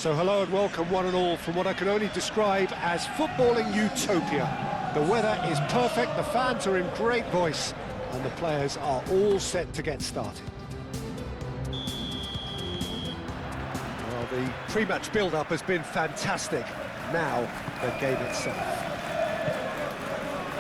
So hello and welcome one and all from what I can only describe as footballing utopia. The weather is perfect, the fans are in great voice, and the players are all set to get started. Well, the pre-match build-up has been fantastic. Now, the game itself.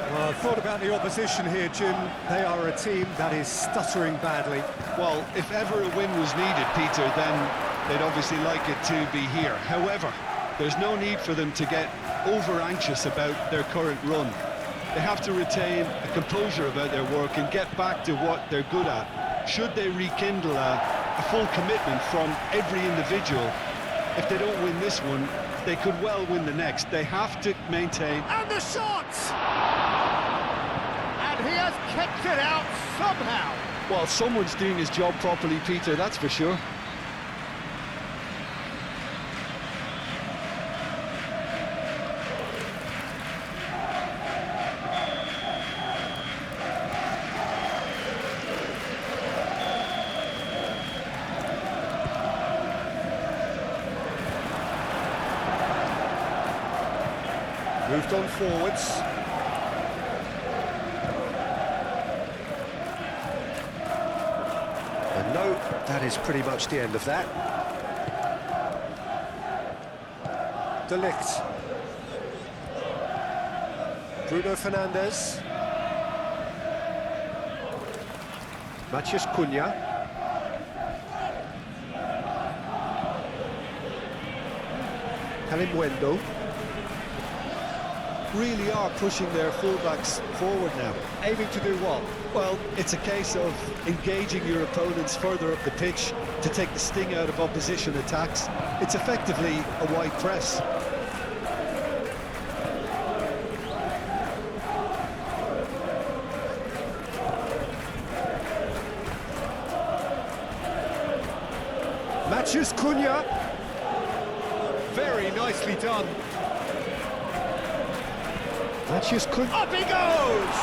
Well, I've thought about the opposition here, Jim. They are a team that is stuttering badly. Well, if ever a win was needed, Peter, then they'd obviously like it to be here. However, there's no need for them to get over-anxious about their current run. They have to retain a composure about their work and get back to what they're good at. Should they rekindle a full commitment from every individual, if they don't win this one, they could well win the next. They have to maintain... And the shot! And he has kept it out somehow. Well, someone's doing his job properly, Peter, that's for sure. Moved on forwards. And no, that is pretty much the end of that. De Ligt. Bruno Fernandes. Matheus Cunha. Kalimwendo. Really are pushing their fullbacks forward now. Aiming to do what? Well, it's a case of engaging your opponents further up the pitch to take the sting out of opposition attacks. It's effectively a wide press. Matheus Cunha. Very nicely done. Matheus Cunha. Up he goes!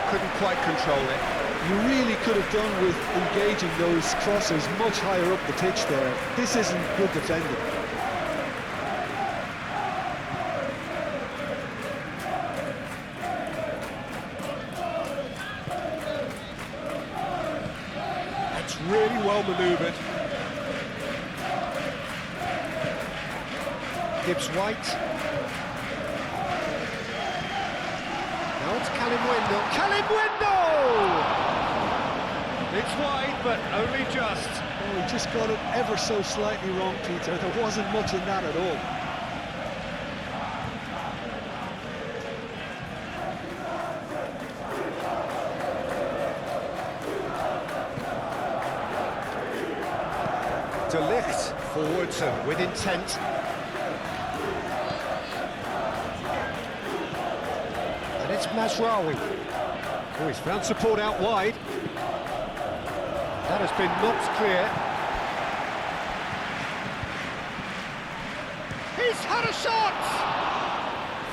Couldn't quite control it. You really could have done with engaging those crossers much higher up the pitch there. This isn't good defending. That's really well manoeuvred. Gibbs White. Now it's Kalimwendo. Kalimwendo! It's wide, but only just. Oh, he just got it ever so slightly wrong, Peter. There wasn't much in that at all. De Ligt forwards and with intent. And it's Mazraoui. Oh, he's found support out wide. That has been knocked clear. He's had a shot!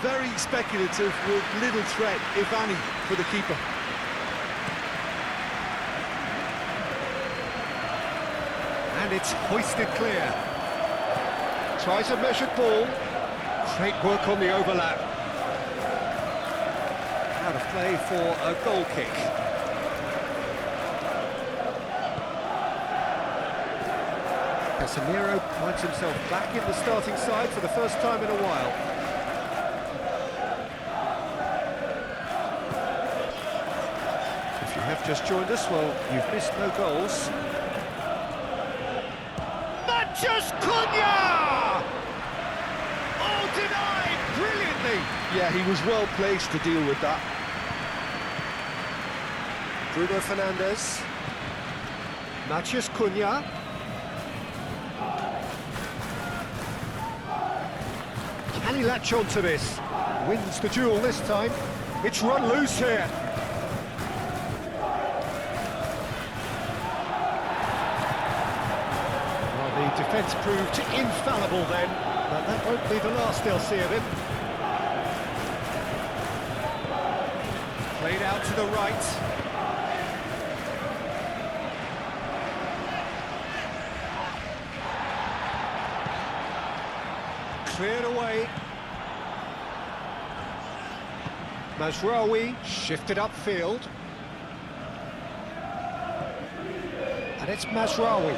Very speculative with little threat, if any, for the keeper. And it's hoisted clear. Tries a measured ball. Great work on the overlap. Out of play for a goal kick. Casemiro finds himself back in the starting side for the first time in a while. If you have just joined us, well, you've missed no goals. Matheus Cunha! Oh, denied brilliantly! Yeah, he was well placed to deal with that. Bruno Fernandes. Matheus Cunha. Can he latch on to this? Wins the duel this time. It's run loose here. Well, the defence proved infallible then, but that won't be the last they'll see of him. Played out to the right. Cleared away. Mazraoui shifted upfield. And it's Mazraoui.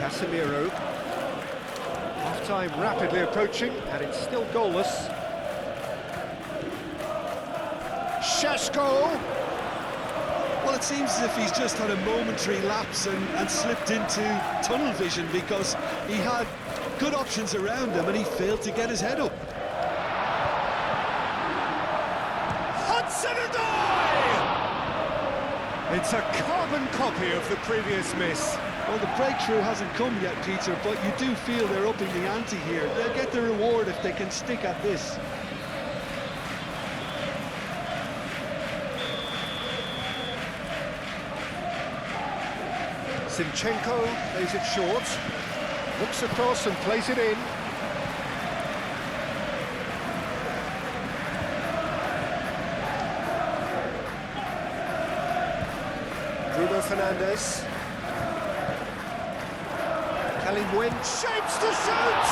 Casemiro. Half-time rapidly approaching, and it's still goalless. Šeško! Well, it seems as if he's just had a momentary lapse and slipped into tunnel vision, because he had good options around him and he failed to get his head up. It's a carbon copy of the previous miss. Well, the breakthrough hasn't come yet, Peter, but you do feel they're upping the ante here. They'll get the reward if they can stick at this. Zinchenko plays it short, looks across and plays it in. Bruno Fernandes. Kalimwin shapes to shoot!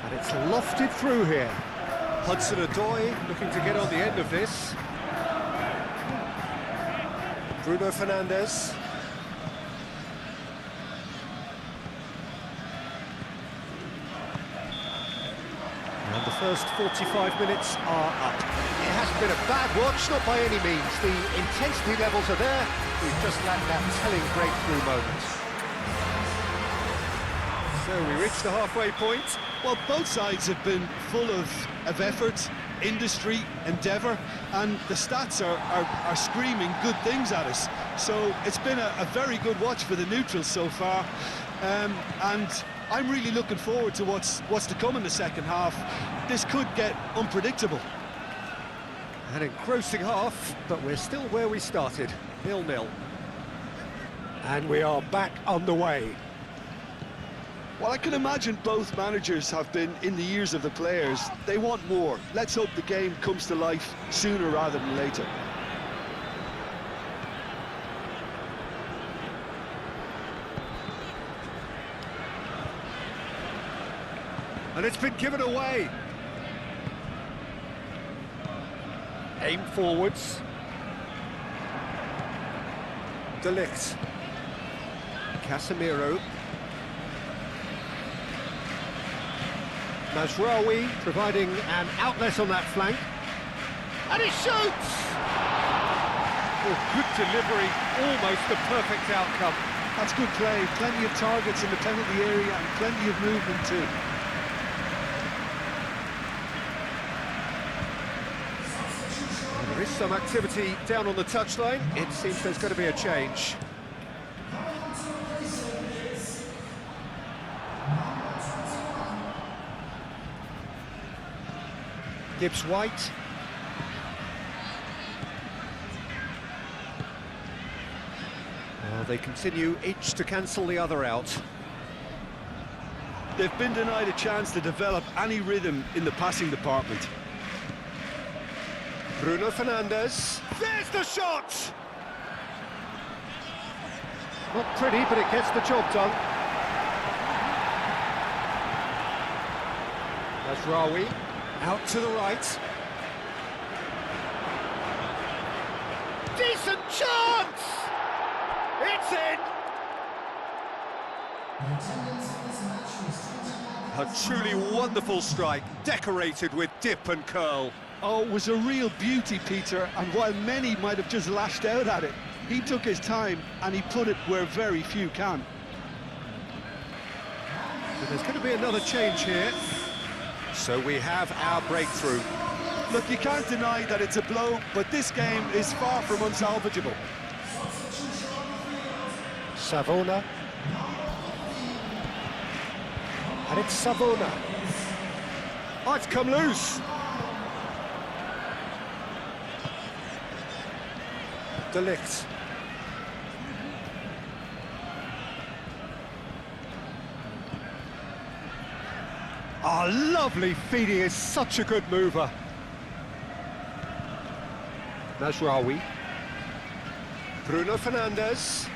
And it's lofted through here. Hudson-Odoi looking to get on the end of this. Bruno Fernandes. And the first 45 minutes are up. It hasn't been a bad watch, not by any means. The intensity levels are there. We've just lacked that telling breakthrough moment. So we reach the halfway point. Well, both sides have been full of effort, industry, endeavour, and the stats are screaming good things at us. So it's been a very good watch for the neutrals so far, and I'm really looking forward to what's to come in the second half. This could get unpredictable. An engrossing half, but we're still where we started, 0-0. And we are back underway. Well, I can imagine both managers have been in the ears of the players. They want more. Let's hope the game comes to life sooner rather than later. And it's been given away. Aim forwards. De Ligt. Casemiro. Mazraoui providing an outlet on that flank. And he shoots! Oh, good delivery, almost the perfect outcome. That's good play. Plenty of targets in the penalty area and plenty of movement too. There is some activity down on the touchline. It seems there's going to be a change. Gibbs-White. Well, they continue each to cancel the other out. They've been denied a chance to develop any rhythm in the passing department. Bruno Fernandes. There's the shot! Not pretty, but it gets the job done. Mazraoui out to the right. Decent chance! It's in! A truly wonderful strike, decorated with dip and curl. Oh, it was a real beauty, Peter, and while many might have just lashed out at it, he took his time and he put it where very few can. So there's going to be another change here. So we have our breakthrough. Look, you can't deny that it's a blow, but this game is far from unsalvageable. Savona. And it's Savona. Oh, it's come loose. De Ligt. Oh, lovely feed, he is such a good mover. Najraoui. Bruno Fernandes.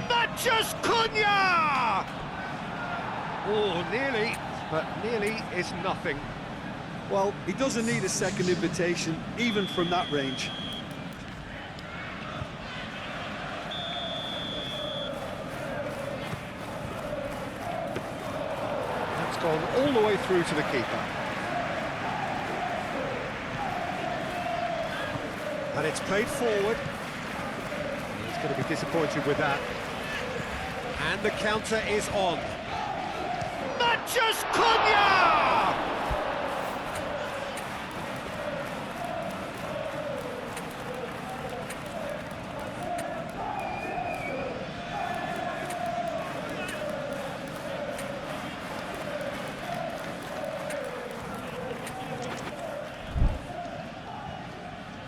Mathias Cunha! Oh, nearly, but nearly is nothing. Well, he doesn't need a second invitation, even from that range. That's gone all the way through to the keeper. And it's played forward. He's going to be disappointed with that. And the counter is on. Mathias Cunha!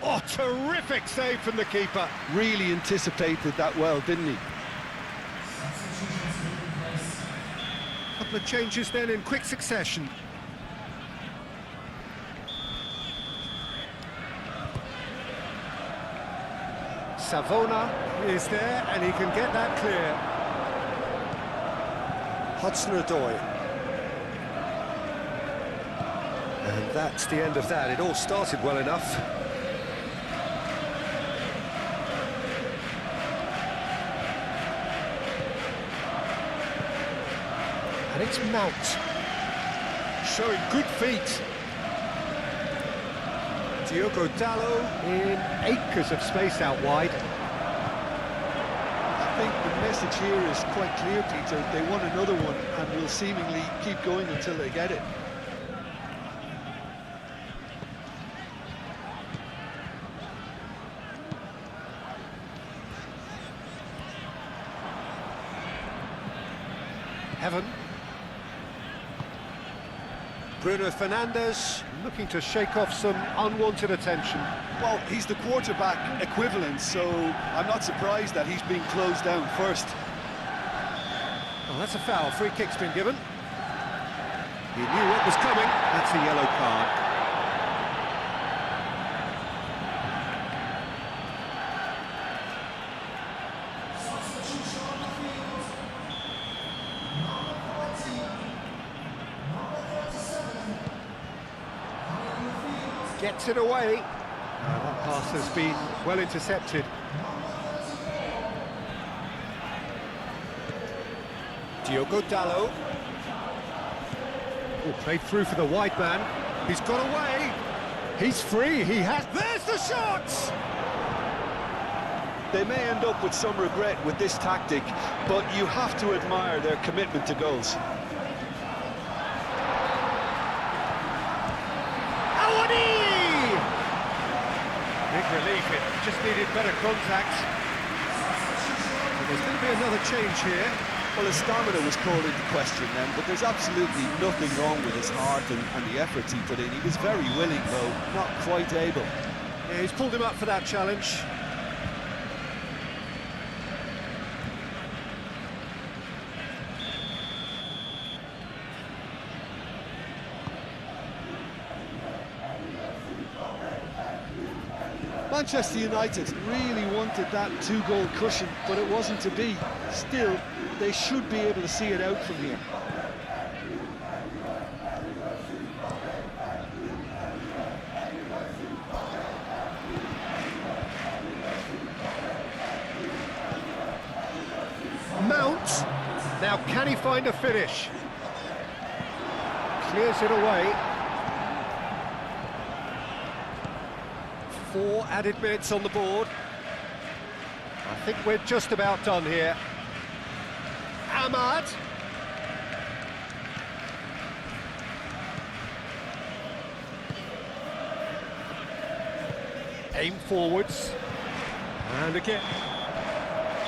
Oh, terrific save from the keeper. Really anticipated that well, didn't he? Couple of changes then in quick succession. Savona is there and he can get that clear. Hudson-Odoi. And that's the end of that. It all started well enough. And it's Mount, showing good feet. Diogo Dalot in acres of space out wide. I think the message here is quite clear, Peter. They want another one and will seemingly keep going until they get it. Heaven. Bruno Fernandes looking to shake off some unwanted attention. Well, he's the quarterback equivalent, so I'm not surprised that he's being closed down first. Oh, that's a foul. Free kick's been given. He knew what was coming. That's a yellow card. Gets it away. That pass has been well intercepted. Diogo Dalot. Oh, played through for the wide man. He's got away. He's free. He has. There's the shot! They may end up with some regret with this tactic, but you have to admire their commitment to goals. Big relief, it just needed better contact. And there's going to be another change here. Well, his stamina was called into question then, but there's absolutely nothing wrong with his heart and the efforts he put in. He was very willing, though, not quite able. Yeah, he's pulled him up for that challenge. Manchester United really wanted that two-goal cushion, but it wasn't to be. Still, they should be able to see it out from here. Mount. Now, can he find a finish? Clears it away. 4 added minutes on the board. I think we're just about done here. Ahmad. Aim forwards. And again.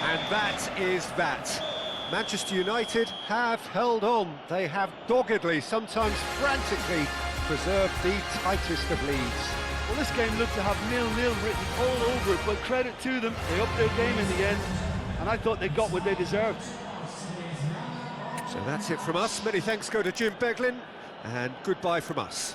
And that is that. Manchester United have held on. They have doggedly, sometimes frantically, preserved the tightest of leads. Well, this game looked to have 0-0 written all over it, but credit to them, they upped their game in the end, and I thought they got what they deserved. So that's it from us. Many thanks go to Jim Beglin. And goodbye from us.